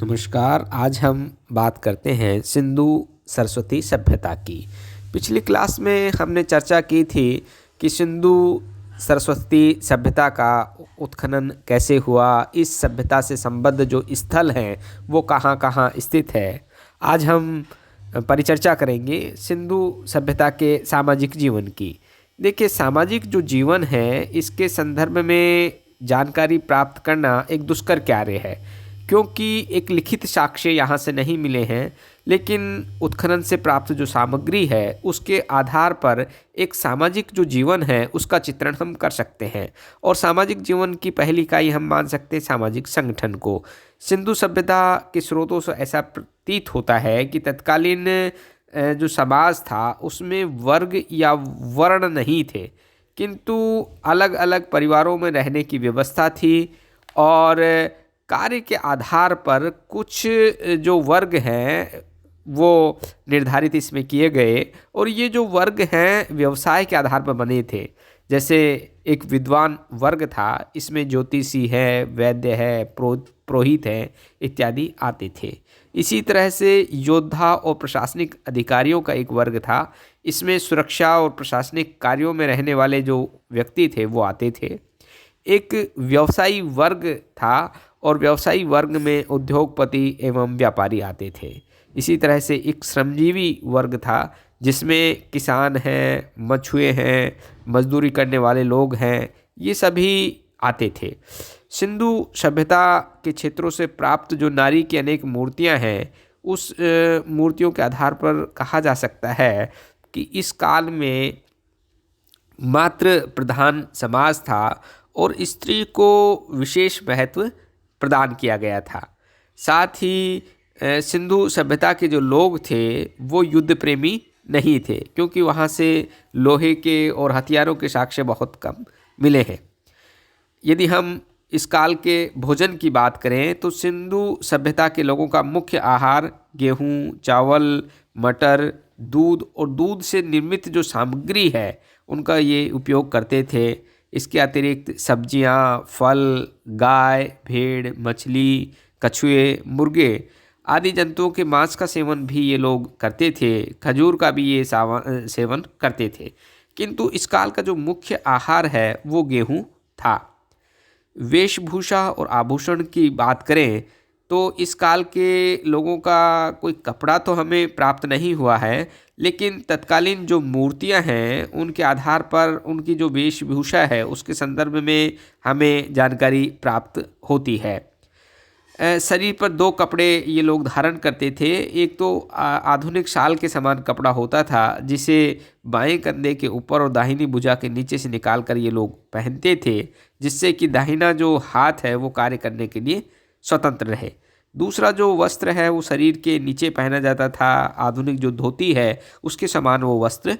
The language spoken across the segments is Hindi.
नमस्कार। आज हम बात करते हैं सिंधु सरस्वती सभ्यता की। पिछली क्लास में हमने चर्चा की थी कि सिंधु सरस्वती सभ्यता का उत्खनन कैसे हुआ, इस सभ्यता से संबद्ध जो स्थल हैं वो कहाँ कहाँ स्थित है। आज हम परिचर्चा करेंगे सिंधु सभ्यता के सामाजिक जीवन की। देखिए, सामाजिक जो जीवन है इसके संदर्भ में जानकारी प्राप्त करना एक दुष्कर कार्य है, क्योंकि एक लिखित साक्ष्य यहाँ से नहीं मिले हैं, लेकिन उत्खनन से प्राप्त जो सामग्री है उसके आधार पर एक सामाजिक जो जीवन है उसका चित्रण हम कर सकते हैं। और सामाजिक जीवन की पहली इकाई हम मान सकते हैं सामाजिक संगठन को। सिंधु सभ्यता के स्रोतों से ऐसा प्रतीत होता है कि तत्कालीन जो समाज था उसमें वर्ग या वर्ण नहीं थे, किंतु अलग अलग परिवारों में रहने की व्यवस्था थी और कार्य के आधार पर कुछ जो वर्ग हैं वो निर्धारित इसमें किए गए और ये जो वर्ग हैं व्यवसाय के आधार पर बने थे। जैसे एक विद्वान वर्ग था, इसमें ज्योतिषी है, वैद्य है, पुरोहित है इत्यादि आते थे। इसी तरह से योद्धा और प्रशासनिक अधिकारियों का एक वर्ग था, इसमें सुरक्षा और प्रशासनिक कार्यों में रहने वाले जो व्यक्ति थे वो आते थे। एक व्यवसायी वर्ग था और व्यवसायी वर्ग में उद्योगपति एवं व्यापारी आते थे। इसी तरह से एक श्रमजीवी वर्ग था जिसमें किसान हैं, मछुए हैं, मजदूरी करने वाले लोग हैं, ये सभी आते थे। सिंधु सभ्यता के क्षेत्रों से प्राप्त जो नारी की अनेक मूर्तियां हैं, उस मूर्तियों के आधार पर कहा जा सकता है कि इस काल में मातृ प्रधान समाज था और स्त्री को विशेष महत्व प्रदान किया गया था। साथ ही सिंधु सभ्यता के जो लोग थे वो युद्ध प्रेमी नहीं थे, क्योंकि वहाँ से लोहे के और हथियारों के साक्ष्य बहुत कम मिले हैं। यदि हम इस काल के भोजन की बात करें तो सिंधु सभ्यता के लोगों का मुख्य आहार गेहूँ, चावल, मटर, दूध और दूध से निर्मित जो सामग्री है उनका ये उपयोग करते थे। इसके अतिरिक्त सब्जियां, फल, गाय, भेड़, मछली, कछुए, मुर्गे आदि जंतुओं के मांस का सेवन भी ये लोग करते थे। खजूर का भी ये सेवन करते थे। किंतु इस काल का जो मुख्य आहार है वो गेहूं था। वेशभूषा और आभूषण की बात करें तो इस काल के लोगों का कोई कपड़ा तो हमें प्राप्त नहीं हुआ है, लेकिन तत्कालीन जो मूर्तियां हैं उनके आधार पर उनकी जो वेशभूषा है उसके संदर्भ में हमें जानकारी प्राप्त होती है। शरीर पर दो कपड़े ये लोग धारण करते थे। एक तो आधुनिक शाल के समान कपड़ा होता था जिसे बाएं कंधे के ऊपर और दाहिनी भुजा के नीचे से निकाल कर ये लोग पहनते थे, जिससे कि दाहिना जो हाथ है वो कार्य करने के लिए स्वतंत्र रहे। दूसरा जो वस्त्र है वो शरीर के नीचे पहना जाता था। आधुनिक जो धोती है उसके समान वो वस्त्र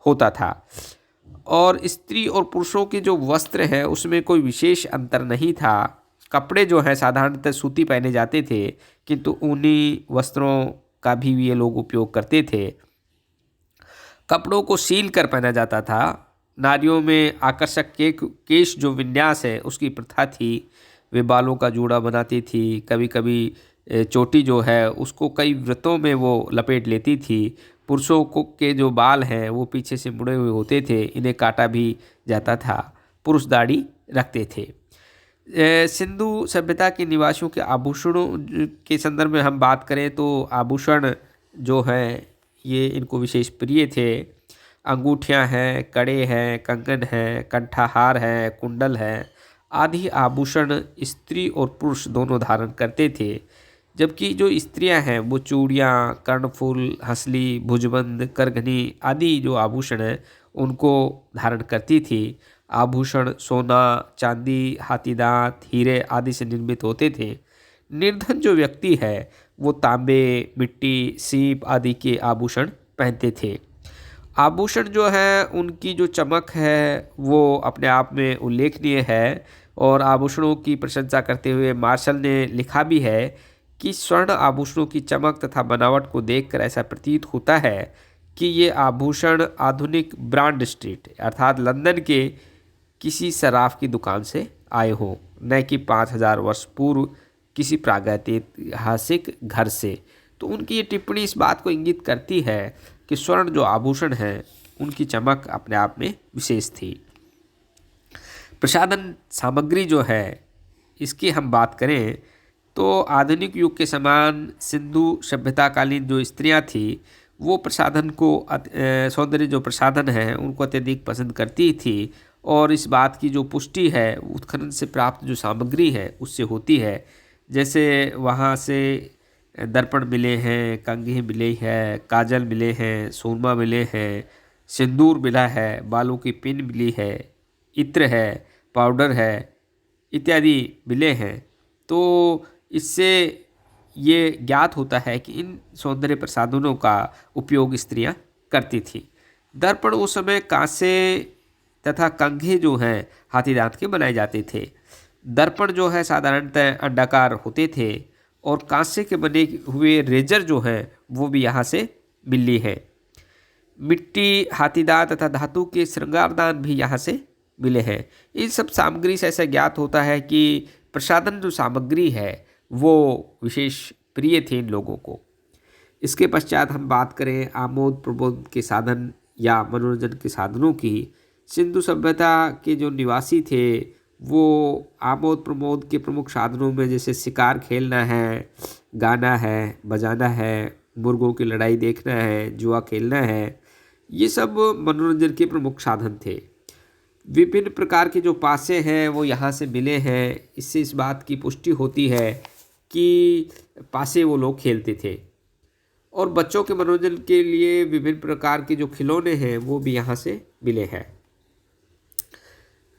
होता था। और स्त्री और पुरुषों के जो वस्त्र हैं उसमें कोई विशेष अंतर नहीं था। कपड़े जो हैं साधारणतः सूती पहने जाते थे, किंतु ऊनी वस्त्रों का भी ये लोग उपयोग करते थे। कपड़ों को सील कर पहना जाता था। नारियों में आकर्षक केश जो विन्यास है उसकी प्रथा थी। वे बालों का जूड़ा बनाती थी। कभी कभी चोटी जो है उसको कई वृत्तों में वो लपेट लेती थी। पुरुषों को के जो बाल हैं वो पीछे से मुड़े हुए होते थे, इन्हें काटा भी जाता था। पुरुष दाढ़ी रखते थे। सिंधु सभ्यता के निवासियों के आभूषणों के संदर्भ में हम बात करें तो आभूषण जो हैं ये इनको विशेष प्रिय थे। अंगूठियां हैं, कड़े हैं, कंगन हैं, कंठाहार है, कुंडल है आदि आभूषण स्त्री और पुरुष दोनों धारण करते थे। जबकि जो स्त्रियां हैं वो चूड़ियाँ, कर्णफूल, हंसली, भुजबंद, करघनी आदि जो आभूषण हैं उनको धारण करती थी। आभूषण सोना, चांदी, हाथीदांत, हीरे आदि से निर्मित होते थे। निर्धन जो व्यक्ति है वो तांबे, मिट्टी, सीप आदि के आभूषण पहनते थे। आभूषण जो है उनकी जो चमक है वो अपने आप में उल्लेखनीय है। और आभूषणों की प्रशंसा करते हुए मार्शल ने लिखा भी है कि स्वर्ण आभूषणों की चमक तथा बनावट को देखकर ऐसा प्रतीत होता है कि ये आभूषण आधुनिक ब्रांड स्ट्रीट अर्थात लंदन के किसी सराफ की दुकान से आए हों, न कि 5000 वर्ष पूर्व किसी प्रागैतिहासिक घर से। तो उनकी ये टिप्पणी इस बात को इंगित करती है कि स्वर्ण जो आभूषण है उनकी चमक अपने आप में विशेष थी। प्रसाधन सामग्री जो है इसकी हम बात करें तो आधुनिक युग के समान सिंधु सभ्यताकालीन जो स्त्रियां थी वो प्रसाधन को सौंदर्य जो प्रसाधन है उनको अत्यधिक पसंद करती थी। और इस बात की जो पुष्टि है उत्खनन से प्राप्त जो सामग्री है उससे होती है। जैसे वहाँ से दर्पण मिले हैं, कंघी मिली है, काजल मिले हैं, सुरमा मिले हैं, सिंदूर मिला है, बालों की पिन मिली है, इत्र है, पाउडर है इत्यादि मिले हैं। तो इससे ये ज्ञात होता है कि इन सौंदर्य प्रसाधनों का उपयोग स्त्रियां करती थी। दर्पण उस समय कांसे तथा कंघे जो हैं हाथी दांत के बनाए जाते थे। दर्पण जो है साधारणतः अंडाकार होते थे और कांसे के बने हुए रेजर जो हैं वो भी यहाँ से मिली है। मिट्टी, हाथी दांत तथा धातु के श्रृंगारदान भी यहाँ से मिले हैं। इन सब सामग्री से ऐसा ज्ञात होता है कि प्रसाधन जो सामग्री है वो विशेष प्रिय थे इन लोगों को। इसके पश्चात हम बात करें आमोद प्रमोद के साधन या मनोरंजन के साधनों की। सिंधु सभ्यता के जो निवासी थे वो आमोद प्रमोद के प्रमुख साधनों में जैसे शिकार खेलना है, गाना है, बजाना है, मुर्गों की लड़ाई देखना है, जुआ खेलना है, ये सब मनोरंजन के प्रमुख साधन थे। विभिन्न प्रकार के जो पासे हैं वो यहाँ से मिले हैं। इससे इस बात की पुष्टि होती है कि पासे वो लोग खेलते थे। और बच्चों के मनोरंजन के लिए विभिन्न प्रकार के जो खिलौने हैं वो भी यहाँ से मिले हैं।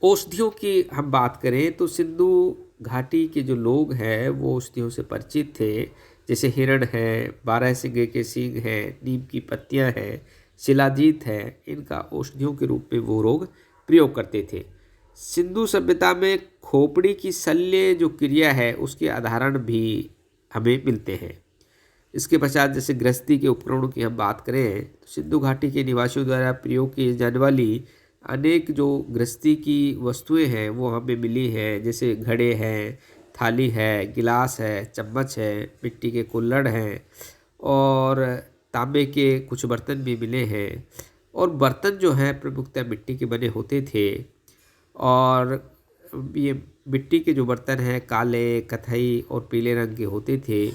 औषधियों की हम बात करें तो सिंधु घाटी के जो लोग हैं वो औषधियों से परिचित थे। जैसे हिरण है, 12 सिंगे के सींग हैं, नीम की पत्तियां हैं, शिलाजीत है, इनका औषधियों के रूप में वो लोग प्रयोग करते थे। सिंधु सभ्यता में खोपड़ी की शल्य जो क्रिया है उसके उदाहरण भी हमें मिलते हैं। इसके पश्चात जैसे गृहस्थी के उपकरणों की हम बात करें तो सिंधु घाटी के निवासियों द्वारा प्रयोग की जाने वाली अनेक जो गृहस्थी की वस्तुएं हैं वो हमें मिली हैं। जैसे घड़े हैं, थाली है, गिलास है, चम्मच है, मिट्टी के कुल्हड़ हैं और तांबे के कुछ बर्तन भी मिले हैं। और बर्तन जो हैं प्रमुखतः मिट्टी के बने होते थे। और ये मिट्टी के जो बर्तन हैं काले, कथई और पीले रंग के होते थे।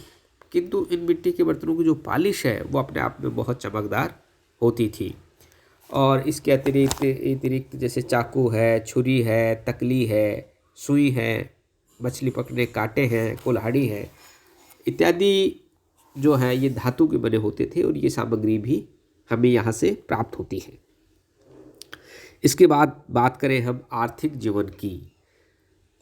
किंतु इन मिट्टी के बर्तनों की जो पॉलिश है वो अपने आप में बहुत चमकदार होती थी। और इसके अतिरिक्त जैसे चाकू है, छुरी है, तकली है, सुई है, मछली पकड़ने कांटे हैं, कुल्हाड़ी है इत्यादि जो है ये धातु के बने होते थे और ये सामग्री भी हमें यहाँ से प्राप्त होती है। इसके बाद बात करें हम आर्थिक जीवन की।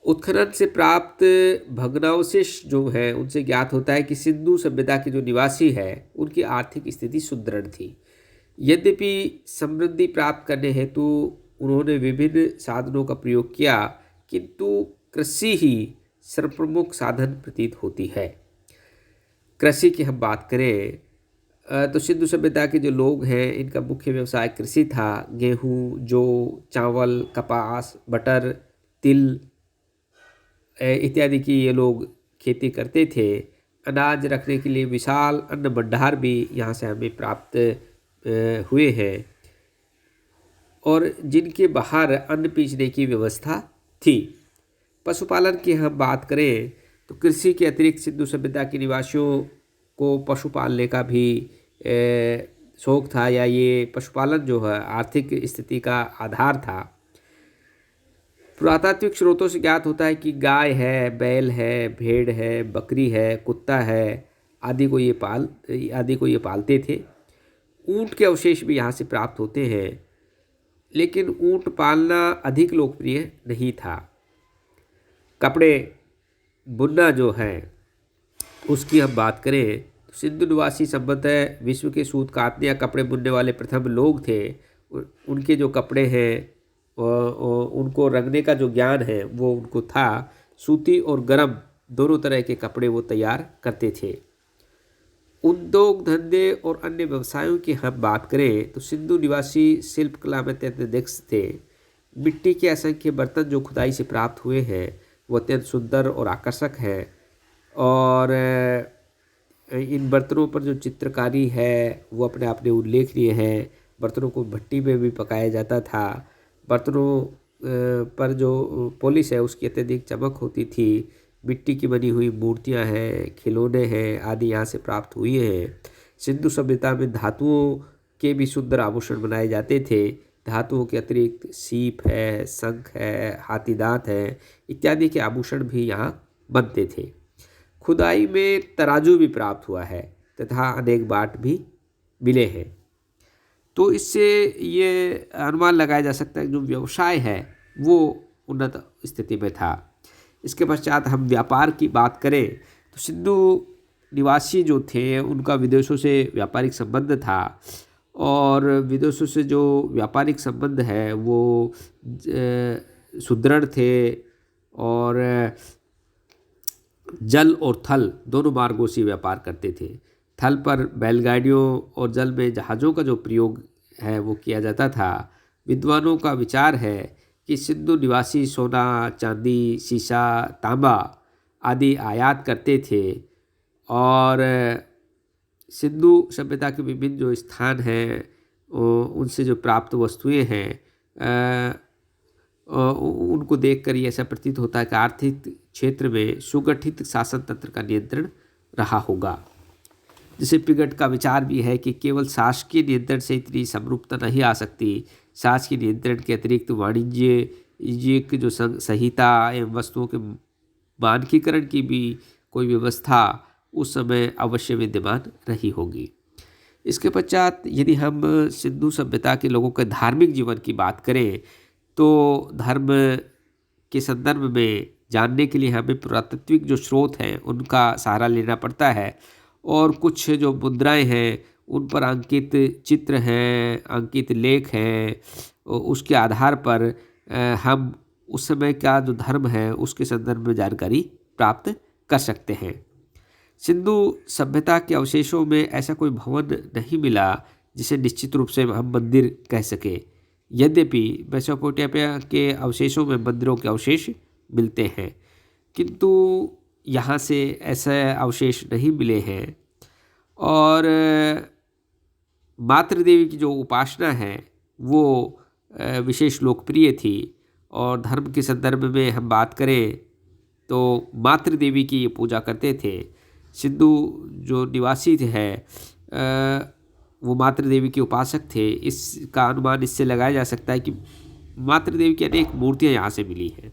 उत्खनन से प्राप्त भग्नावशेष जो हैं उनसे ज्ञात होता है कि सिंधु सभ्यता के जो निवासी है उनकी आर्थिक स्थिति सुदृढ़ थी। यद्यपि समृद्धि प्राप्त करने हेतु उन्होंने विभिन्न साधनों का प्रयोग किया, किंतु कृषि ही सर्वप्रमुख साधन प्रतीत होती है। कृषि की हम बात करें तो सिंधु सभ्यता के जो लोग हैं इनका मुख्य व्यवसाय कृषि था। गेहूँ, जौ, चावल, कपास, बटर, तिल इत्यादि की ये लोग खेती करते थे। अनाज रखने के लिए विशाल अन्न भंडार भी यहाँ से हमें प्राप्त हुए हैं और जिनके बाहर अन्न पीसने की व्यवस्था थी। पशुपालन की हम बात करें तो कृषि के अतिरिक्त सिंधु सभ्यता के निवासियों को पशु पालने का भी शौक था, या ये पशुपालन जो है आर्थिक स्थिति का आधार था। पुरातात्विक स्रोतों से ज्ञात होता है कि गाय है, बैल है, भेड़ है, बकरी है, कुत्ता है आदि को ये पालते थे। ऊंट के अवशेष भी यहाँ से प्राप्त होते हैं, लेकिन ऊंट पालना अधिक लोकप्रिय नहीं था। कपड़े बुनना जो है उसकी हम बात करें तो सिंधु निवासी संभवतः विश्व के सूत कातने या कपड़े बुनने वाले प्रथम लोग थे। उनके जो कपड़े हैं उनको रंगने का जो ज्ञान है वो उनको था। सूती और गर्म दोनों तरह के कपड़े वो तैयार करते थे। उद्योग धंधे और अन्य व्यवसायों की हम बात करें तो सिंधु निवासी शिल्प कला में अत्यंत दक्ष थे। मिट्टी के असंख्य बर्तन जो खुदाई से प्राप्त हुए हैं वो अत्यंत सुंदर और आकर्षक हैं और इन बर्तनों पर जो चित्रकारी है वो अपने आप में उल्लेखनीय है। बर्तनों को भट्टी में भी पकाया जाता था। बर्तनों पर जो पॉलिश है उसकी अत्यधिक चमक होती थी। मिट्टी की बनी हुई मूर्तियां हैं, खिलौने हैं आदि यहाँ से प्राप्त हुए हैं। सिंधु सभ्यता में धातुओं के भी सुंदर आभूषण बनाए जाते थे। धातुओं के अतिरिक्त सीप है, शंख है, हाथी दांत है इत्यादि के आभूषण भी यहाँ बनते थे। खुदाई में तराजू भी प्राप्त हुआ है तथा अनेक बाट भी मिले हैं। तो इससे ये अनुमान लगाया जा सकता है कि जो व्यवसाय है वो उन्नत स्थिति में था। इसके पश्चात हम व्यापार की बात करें तो सिंधु निवासी जो थे उनका विदेशों से व्यापारिक संबंध था। और विदेशों से जो व्यापारिक संबंध है वो सुदृढ़ थे। और जल और थल दोनों मार्गों से व्यापार करते थे। थल पर बैलगाड़ियों और जल में जहाज़ों का जो प्रयोग है वो किया जाता था। विद्वानों का विचार है कि सिंधु निवासी सोना, चांदी, शीशा, तांबा आदि आयात करते थे। और सिंधु सभ्यता के विभिन्न जो स्थान हैं उनसे जो प्राप्त वस्तुएं हैं उनको देखकर ये ऐसा प्रतीत होता है कि आर्थिक क्षेत्र में सुगठित शासन तंत्र का नियंत्रण रहा होगा। जिसे पिगट का विचार भी है कि केवल शासकीय नियंत्रण से इतनी समरूपता नहीं आ सकती। शासकीय नियंत्रण के अतिरिक्त वाणिज्य की जो संहिता एवं वस्तुओं के मानकीकरण की भी कोई व्यवस्था उस समय अवश्य विद्यमान रही होगी। इसके पश्चात यदि हम सिंधु सभ्यता के लोगों के धार्मिक जीवन की बात करें तो धर्म के संदर्भ में जानने के लिए हमें पुरातात्विक जो स्रोत हैं उनका सहारा लेना पड़ता है। और कुछ जो मुद्राएं हैं उन पर अंकित चित्र हैं, अंकित लेख हैं, उसके आधार पर हम उस समय का जो धर्म है उसके संदर्भ में जानकारी प्राप्त कर सकते हैं। सिंधु सभ्यता के अवशेषों में ऐसा कोई भवन नहीं मिला जिसे निश्चित रूप से हम मंदिर कह सके। यद्यपि मेसोपोटामिया के अवशेषों में मंदिरों के अवशेष मिलते हैं किंतु यहाँ से ऐसे अवशेष नहीं मिले हैं। और मातृ देवी की जो उपासना है वो विशेष लोकप्रिय थी। और धर्म के संदर्भ में हम बात करें तो मातृ देवी की ये पूजा करते थे। सिंधु जो निवासी है वो मातृ देवी के उपासक थे। इसका अनुमान इससे लगाया जा सकता है कि मातृ देवी की अनेक मूर्तियाँ यहाँ से मिली हैं।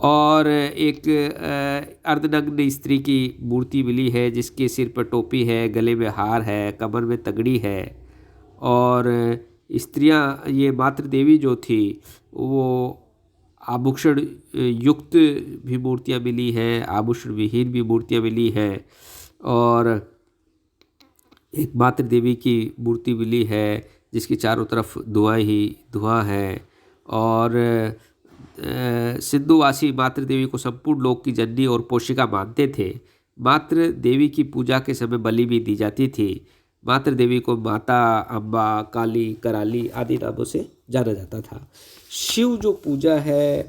और एक अर्धनग्न स्त्री की मूर्ति मिली है जिसके सिर पर टोपी है, गले में हार है, कमर में तगड़ी है। और स्त्रियां, ये मातृ देवी जो थी वो आभूषण युक्त भी मूर्तियां मिली हैं, आभूषण विहीन भी मूर्तियां मिली हैं। और एक मातृ देवी की मूर्ति मिली है जिसकी चारों तरफ धुआं ही धुआं है। और सिंधुवासी मातृ देवी को संपूर्ण लोक की जननी और पोषिका मानते थे। मातृ देवी की पूजा के समय बलि भी दी जाती थी। मातृ देवी को माता, अम्बा, काली, कराली आदि नामों से जाना जाता था। शिव जो पूजा है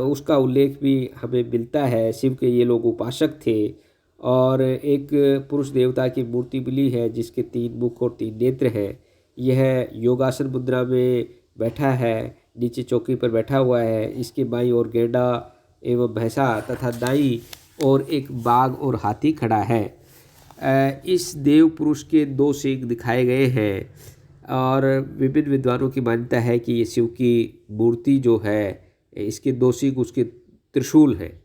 उसका उल्लेख भी हमें मिलता है। शिव के ये लोग उपासक थे। और एक पुरुष देवता की मूर्ति मिली है जिसके 3 मुख और 3 नेत्र हैं। यह योगासन मुद्रा में बैठा है, नीचे चौकी पर बैठा हुआ है। इसके बाईं ओर गैंडा एवं भैंसा तथा दाईं ओर एक बाघ और हाथी खड़ा है। इस देव पुरुष के 2 सींग दिखाए गए हैं। और विभिन्न विद्वानों की मान्यता है कि ये शिव की मूर्ति जो है इसके 2 सींग उसके त्रिशूल है।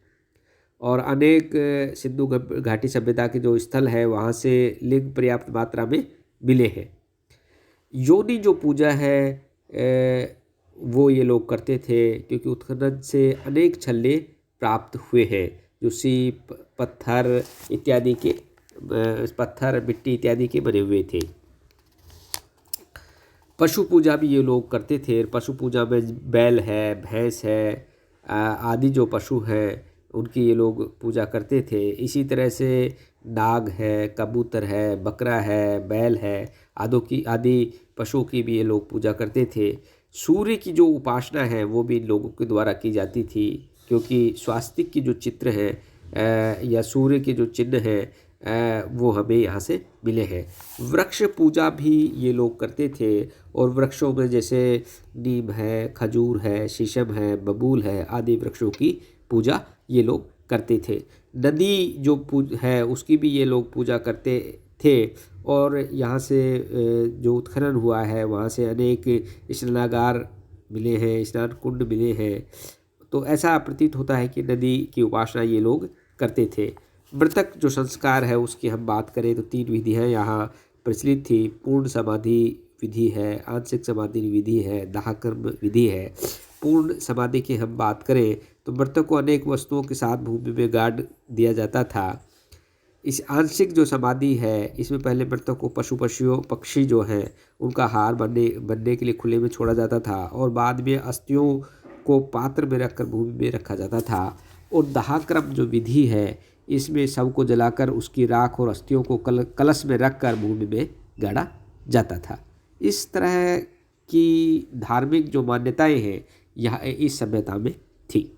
और अनेक सिंधु घाटी सभ्यता के जो स्थल है वहाँ से लिंग पर्याप्त मात्रा में मिले हैं। योनि जो पूजा है वो ये लोग करते थे क्योंकि उत्खनन से अनेक छल्ले प्राप्त हुए हैं जो सीप, पत्थर इत्यादि के पत्थर, मिट्टी इत्यादि के बने हुए थे। पशु पूजा भी ये लोग करते थे। पशु पूजा में बैल है, भैंस है आदि जो पशु हैं उनकी ये लोग पूजा करते थे। इसी तरह से नाग है, कबूतर है, बकरा है, बैल है आदि पशुओं की भी ये लोग पूजा करते थे। सूर्य की जो उपासना है वो भी इन लोगों के द्वारा की जाती थी क्योंकि स्वास्तिक की जो चित्र है या सूर्य के जो चिन्ह हैं वो हमें यहाँ से मिले हैं। वृक्ष पूजा भी ये लोग करते थे और वृक्षों में जैसे नीम है, खजूर है, शीशम है, बबूल है आदि वृक्षों की पूजा ये लोग करते थे। नदी जो है उसकी भी ये लोग पूजा करते थे और यहाँ से जो उत्खनन हुआ है वहाँ से अनेक स्नानागार मिले हैं, स्नान कुंड मिले हैं। तो ऐसा प्रतीत होता है कि नदी की उपासना ये लोग करते थे। मृतक जो संस्कार है उसकी हम बात करें तो 3 विधियाँ यहाँ प्रचलित थी। पूर्ण समाधि विधि है, आंशिक समाधि विधि है, दाहकर्म विधि है। पूर्ण समाधि की हम बात करें तो मृतक को अनेक वस्तुओं के साथ भूमि में गाड़ दिया जाता था। इस आंशिक जो समाधि है इसमें पहले मृतक को पक्षी जो हैं उनका हार बनने के लिए खुले में छोड़ा जाता था और बाद में अस्थियों को पात्र में रखकर भूमि में रखा जाता था। और दाहक्रम जो विधि है इसमें शव को जलाकर उसकी राख और अस्थियों को कलश में रखकर भूमि में गाड़ा जाता था। इस तरह की धार्मिक जो मान्यताएं हैं यह इस सभ्यता में थी।